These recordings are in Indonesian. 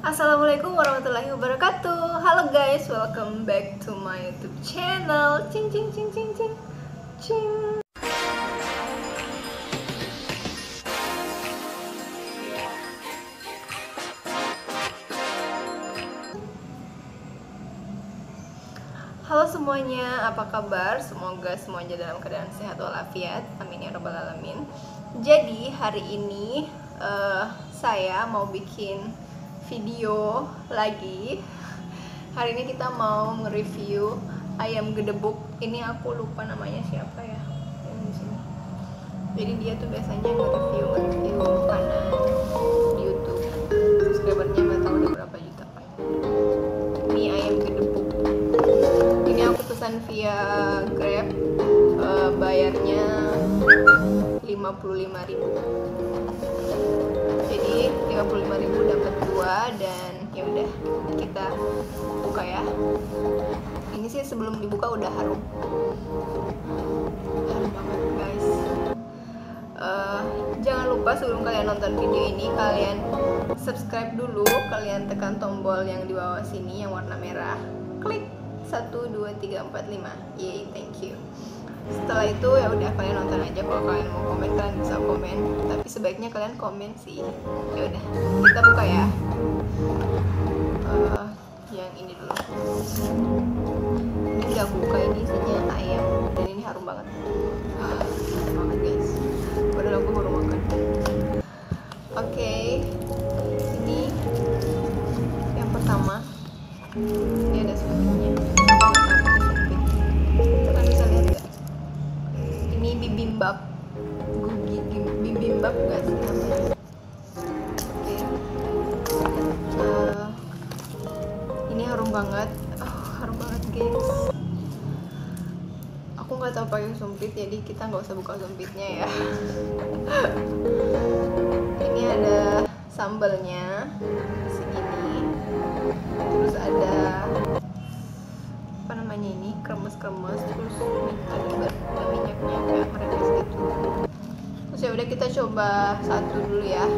Assalamualaikum warahmatullahi wabarakatuh. Halo guys, welcome back to my YouTube channel. Cing cing cing cing cing cing. Halo semuanya, apa kabar? Semoga semuanya dalam keadaan sehat walafiat. Amin ya rabbal alamin. Jadi hari ini saya mau bikin video lagi. Hari ini kita mau nge-review ayam gedebuk. Ini aku lupa namanya siapa ya yang di sini. Jadi dia tuh biasanya nge-review makanan di YouTube. Subscribernya nggak tahu ada berapa juta. Ini ayam gedebuk. Ini aku pesan via Grab. Bayarnya 55.000. Jadi 55.000 dapat 2 dan ya udah kita buka ya. Ini sih sebelum dibuka udah harum banget guys. Jangan lupa sebelum kalian nonton video ini kalian subscribe dulu, kalian tekan tombol yang di bawah sini yang warna merah, klik 1 2 3 4 5. Yay, thank you. Setelah itu ya udah kalian nonton aja. Kalau kalian mau komen kalian bisa komen, tapi sebaiknya kalian komen sih. Ya udah kita buka ya. Yang ini dulu. Ini nggak buka, ini isinya ayam dan ini harum banget. Harum banget guys. Padahal aku baru makan. Oke, ini yang pertama. Ini ada susunya. Kalian bisa lihat nggak? Ini bibimbap, bibimbap nggak sih namanya? Oke. Ini harum banget, harum banget guys. Aku nggak tahu pakai sumpit, jadi kita nggak usah buka sumpitnya ya. Ini ada sambalnya segini, terus ada apa namanya ini, kremes-kremes, terus ada minyaknya kayak meredes gitu. Terus ya udah kita coba satu dulu ya,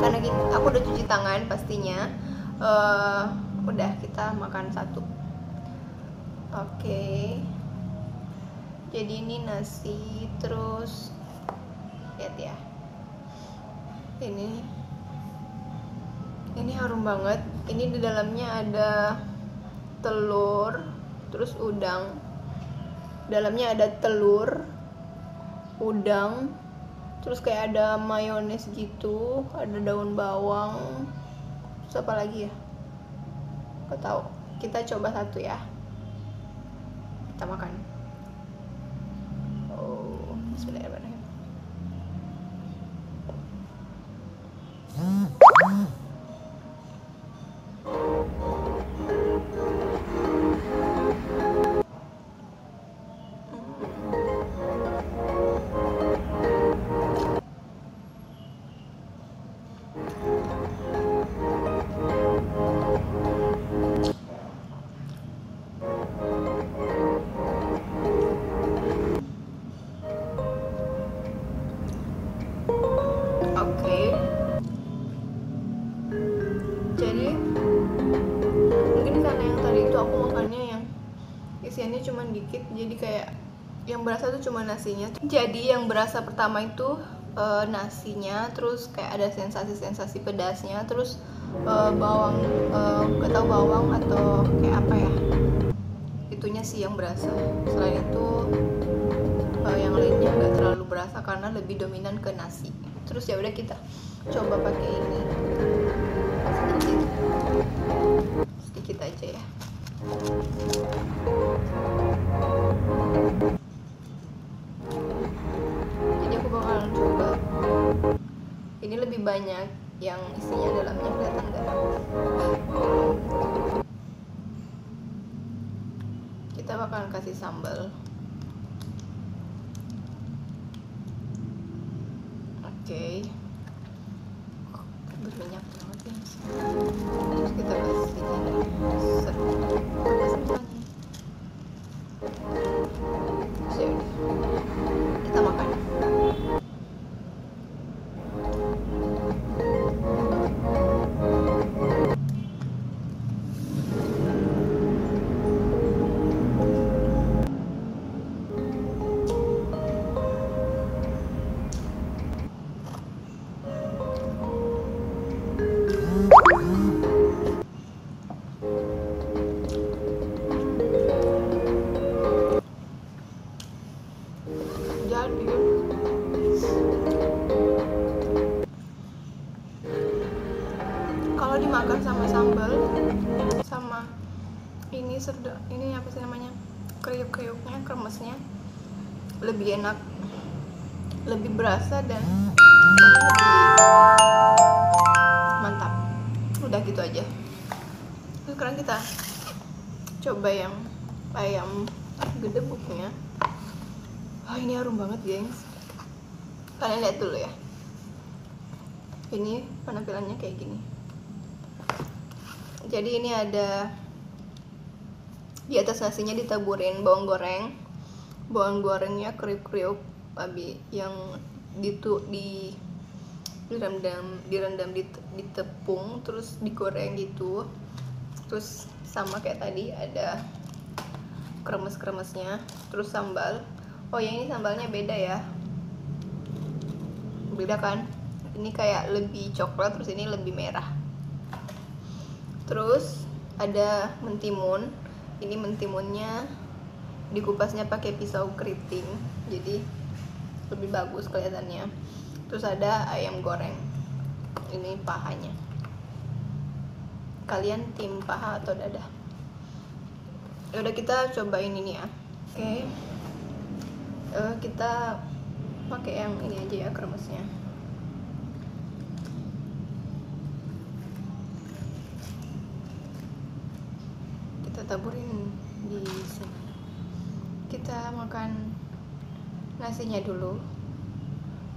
karena aku udah cuci tangan pastinya. Udah kita makan satu. Oke. Jadi ini nasi, terus lihat ya. Ini harum banget. Ini di dalamnya ada telur, terus udang. Dalamnya ada telur, udang, terus kayak ada mayones gitu, ada daun bawang. Terus apa lagi ya? Gak tahu. Kita coba satu ya. Kita makan. Oh, bismillahirrahmanirrahim. Oke. Jadi mungkin karena yang tadi itu aku makannya yang isiannya cuma dikit, jadi kayak yang berasa tuh cuma nasinya. Jadi yang berasa pertama itu nasinya, terus kayak ada sensasi pedasnya, terus bawang, gak tau bawang atau kayak apa ya, itunya sih yang berasa. Selain itu yang lainnya nggak terlalu berasa karena lebih dominan ke nasi. Terus ya udah kita coba pakai ini sedikit aja ya. Jadi aku bakalan coba ini lebih banyak yang isinya dalamnya, kelihatan nggak? Kita bakalan kasih sambal. Oke. Berminyak banget ya. Terus kita kasih ini apa sambalnya. Kita makan. kalau dimakan sama sambal sama ini ini apa sih namanya, kriuk-kriuknya, kremesnya, lebih enak, lebih berasa, dan lebih mantap. Udah gitu aja. Sekarang kita coba yang ayam gedebuknya. Ini harum banget, gengs. Kalian lihat dulu ya. Ini penampilannya kayak gini. Jadi ini ada di atas nasinya ditaburin bawang goreng. Bawang gorengnya kriuk-kriuk, yang direndam di tepung, terus digoreng gitu. Terus sama kayak tadi ada kremes-kremesnya, terus sambal. Oh ya, ini sambalnya beda ya. Beda kan? Ini kayak lebih coklat, terus ini lebih merah. Terus ada mentimun. Ini mentimunnya dikupasnya pakai pisau keriting, jadi lebih bagus kelihatannya. Terus ada ayam goreng. Ini pahanya. Kalian tim paha atau dada? Udah, kita cobain ini ya. Oke. Kita pakai yang ini aja ya, kremesnya. Kita taburin di sini. Kita makan nasinya dulu,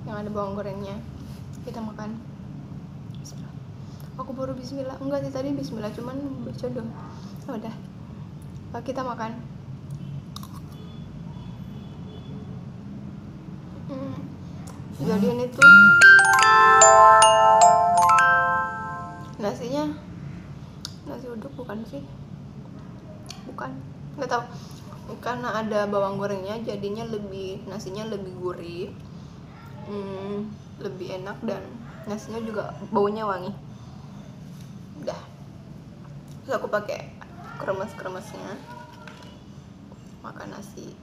yang ada bawang gorengnya. Kita makan. Bismillah. Aku baru bismillah. Enggak sih, tadi bismillah, cuman baca dong. Udah. Kita makan. Jadi ini tuh nasinya nasi uduk bukan sih? Bukan, nggak tahu. Karena ada bawang gorengnya, jadinya nasinya lebih gurih, lebih enak, dan nasinya juga baunya wangi. Udah. Terus aku pakai kremes-kremesnya, makan nasi.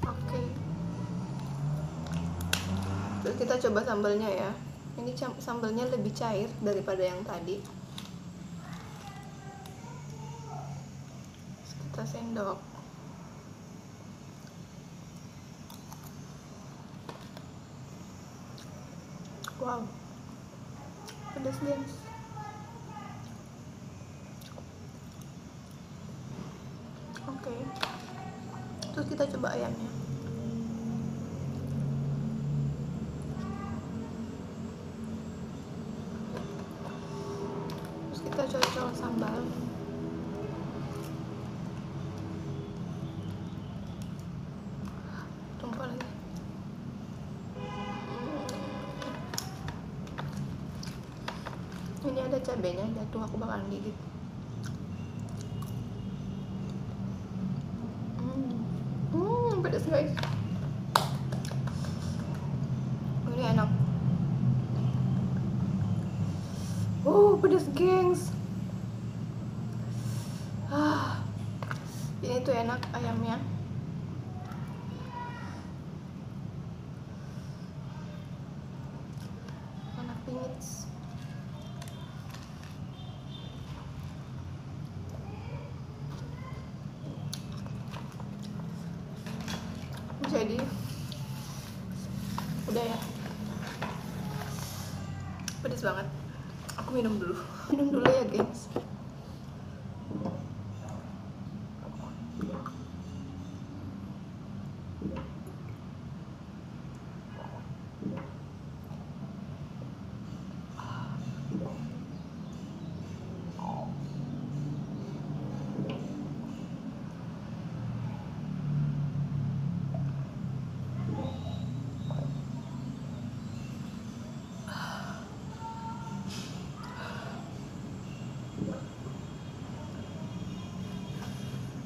Oke. Terus kita coba sambalnya ya. Ini sambalnya lebih cair daripada yang tadi. Terus kita sendok. Wow, pedas guys. Oke. Terus kita coba ayamnya. Terus kita cocol sambal. Tumpah lagi. Ini ada cabenya, jatuh, aku bakalan gigit. Pedas guys. Ini enak. Pedas gengs. Ini tuh enak ayamnya. Enak bingit. Jadi udah ya, pedas banget. Aku minum dulu ya guys.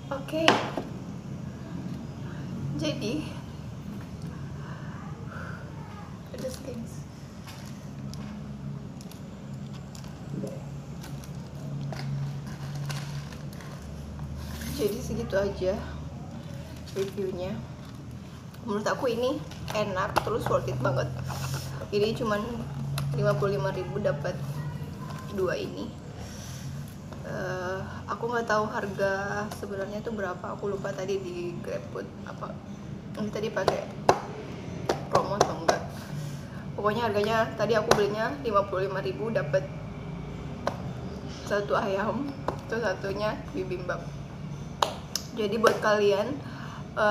Oke. Jadi pedas guys. Jadi segitu aja reviewnya. Menurut aku ini enak, terus worth it banget. Ini cuman 55.000 dapat dua ini. Aku nggak tahu harga sebenarnya itu berapa, aku lupa tadi di GrabFood apa ini tadi pakai promo atau enggak. Pokoknya harganya tadi aku belinya 55.000 dapat satu ayam, terus satunya bibimbap. Jadi buat kalian,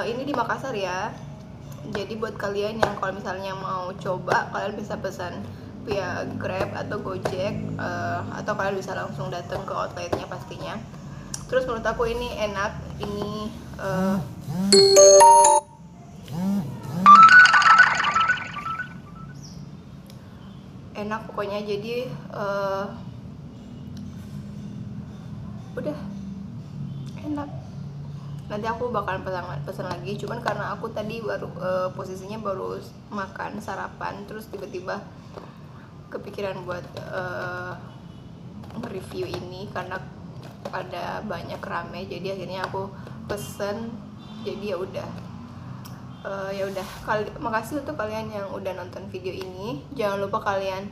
ini di Makassar ya. Jadi buat kalian yang kalau misalnya mau coba, kalian bisa pesan via Grab atau Gojek, atau kalian bisa langsung datang ke outletnya pastinya. Terus menurut aku ini enak, ini enak pokoknya. Jadi udah enak. Nanti aku bakalan pesan lagi, cuman karena aku tadi baru posisinya baru makan sarapan, terus tiba-tiba kepikiran buat nge-review ini karena ada banyak rame, jadi akhirnya aku pesen. Jadi ya udah, makasih untuk kalian yang udah nonton video ini. Jangan lupa kalian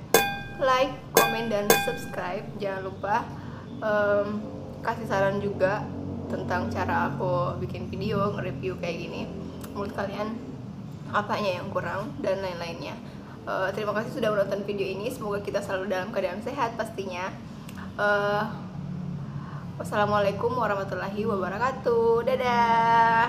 like, komen, dan subscribe. Jangan lupa kasih saran juga tentang cara aku bikin video nge-review kayak gini. Menurut kalian apanya yang kurang dan lain-lainnya. Terima kasih sudah menonton video ini. Semoga kita selalu dalam keadaan sehat pastinya. Wassalamualaikum warahmatullahi wabarakatuh. Dadah.